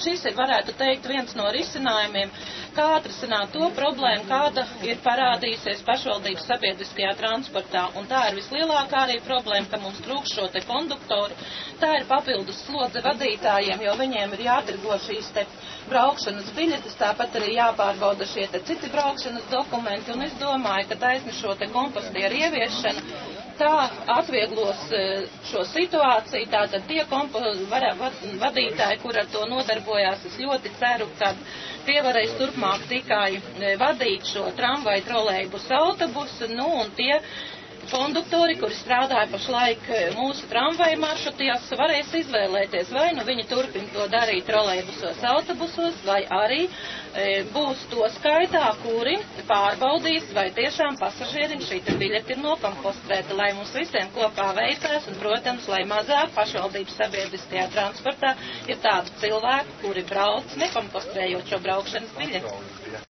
šis ir, varētu teikt, viens no risinājumiem, kā atrisināt to problēmu, kāda ir parādījusies pašvaldības sabiedriskajā transportā. Un tā ir vislielākā arī problēma, ka mums trūkst šo te konduktoru. Tā ir papildus slodze vadītājiem, jo viņiem ir jātirgo šīs te braukšanas biļetes, tāpat arī jāpārbauda šie te citi braukšanas dokumenti. Un es domāju, ka taisni šo te kompostieru ieviešanu tā atvieglos šo situāciju, tātad tie vadītāji, kur ar to nodarbojās, es ļoti ceru, ka tie varēs turpmāk tikai vadīt šo tramvaju, trolejbusu, autobusu, un tie konduktori, kuri strādāja pašlaik mūsu tramvaju maršrutījās, varēs izvēlēties, vai nu viņi turpina to darīt trolejbusos, autobusos, vai arī būs to skaitā, kuri pārbaudīs, vai tiešām pasažierim šī biļete ir nokompostrēta, lai mums visiem kopā veicās, un, protams, lai mazāk pašvaldības sabiedriskajā transportā ir tādi cilvēki, kuri brauc nekompostrējot šo braukšanas biļeti.